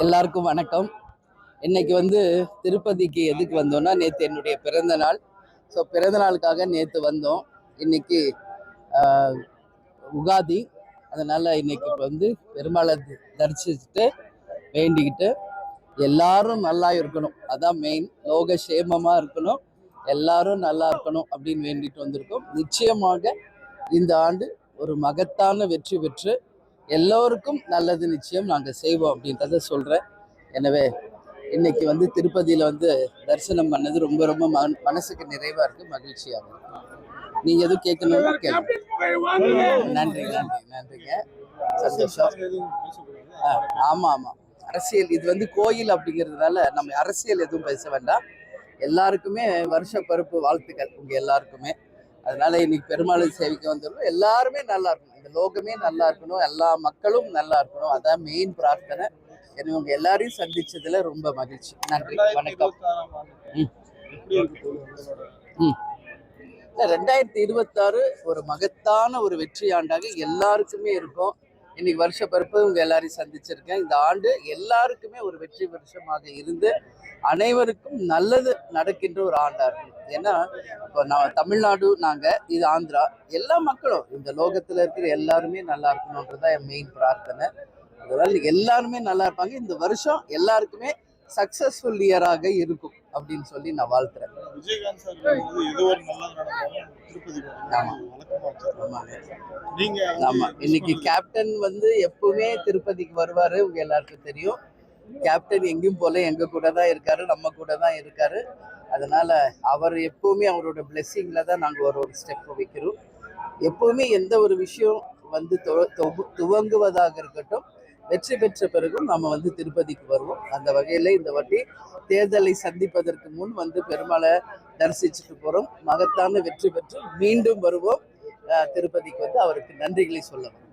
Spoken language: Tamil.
எல்லாருக்கும் வணக்கம். இன்னைக்கு திருப்பதிக்கு எதுக்கு வந்தோம்னா, நேற்று என்னுடைய பிறந்த நாள். ஸோ பிறந்த நாளுக்காக நேற்று வந்தோம். இன்னைக்கு உகாதி. அதனால இன்னைக்கு பெருமாளை தரிசிச்சுட்டு வேண்டிக்கிட்டு எல்லாரும் நல்லா இருக்கணும், அதான் மெயின். லோக சேமமா இருக்கணும், எல்லாரும் நல்லா இருக்கணும் அப்படின்னு வேண்டிட்டு வந்திருக்கோம். நிச்சயமாக இந்த ஆண்டு ஒரு மகத்தான வெற்றி பெற்று எல்லோருக்கும் நல்லது நிச்சயம் நாங்கள் செய்வோம் அப்படின்றத சொல்கிறேன். எனவே இன்னைக்கு திருப்பதியில் தரிசனம் பண்ணது ரொம்ப ரொம்ப மனசுக்கு நிறைவாக இருக்குது, மகிழ்ச்சியாக இருக்கு. நீங்கள் எதுவும் கேட்கணும்னா நன்றிங்க. சந்தோஷம். ஆமாம் ஆமாம், அரசியல் இது கோயில் அப்படிங்கிறதுனால நம்ம அரசியல் எதுவும் பேச வேண்டாம். எல்லாருக்குமே வருஷ பருப்பு வாழ்த்துக்கள் உங்க எல்லாருக்குமே. அதனால இன்னைக்கு பெருமாளை சேவிக்க வந்துடும். எல்லாருமே நல்லா இருக்கணும், இந்த லோகமே நல்லா இருக்கணும், எல்லா மக்களும் நல்லா இருக்கணும், அதான் மெயின் பிரார்த்தனை. எனக்கு உங்க எல்லாரையும் சந்திச்சதுல ரொம்ப மகிழ்ச்சி. நன்றி, வணக்கம். 2026 ஒரு மகத்தான ஒரு வெற்றி ஆண்டாக எல்லாருக்குமே இருக்கும். இன்னைக்கு வருஷ பருப்பு உங்க எல்லாரையும் சந்திச்சிருக்கேன். இந்த ஆண்டு எல்லாருக்குமே ஒரு வெற்றி வருஷமாக இருந்து அனைவருக்கும் நல்லது நடக்கின்ற ஒரு ஆண்டா இருக்கும். ஏன்னா இப்போ நான் தமிழ்நாடு, நாங்க இது ஆந்திரா, எல்லா மக்களும் இந்த லோகத்துல இருக்கிற எல்லாருமே நல்லா இருக்கணும்ன்றதான் என் மெயின் பிரார்த்தனை. அதனால எல்லாருமே நல்லா இருப்பாங்க. இந்த வருஷம் எல்லாருக்குமே சக்சஸ்ஃபுல் இயராக இருக்கும் அப்படின்னு சொல்லி நான் வாழ்த்துறேன். விஜயகாந்த் சார் ஆமா, இன்னைக்கு கேப்டன் எப்பவுமே திருப்பதிக்கு வருவாரு, உங்க எல்லாருக்கும் தெரியும். கேப்டன் எங்கேயும் போல எங்க கூட தான் இருக்காரு, நம்ம கூட தான் இருக்காரு. அதனால அவர் எப்பவுமே அவரோட பிளெஸிங்ல தான் நாங்கள் ஒரு ஸ்டெப் வைக்கிறோம். எப்பவுமே எந்த ஒரு விஷயம் துவங்குவதாக இருக்கட்டும், வெற்றி பெற்ற பிறகும் நம்ம திருப்பதிக்கு வருவோம். அந்த வகையில இந்த வாட்டி தேர்தலை சந்திப்பதற்கு முன் பெருமாளை தரிசிச்சுட்டு போறோம். மகத்தான வெற்றி பெற்று மீண்டும் வருவோம். திருப்பதிக்கு அவருக்கு நன்றிகளை சொல்ல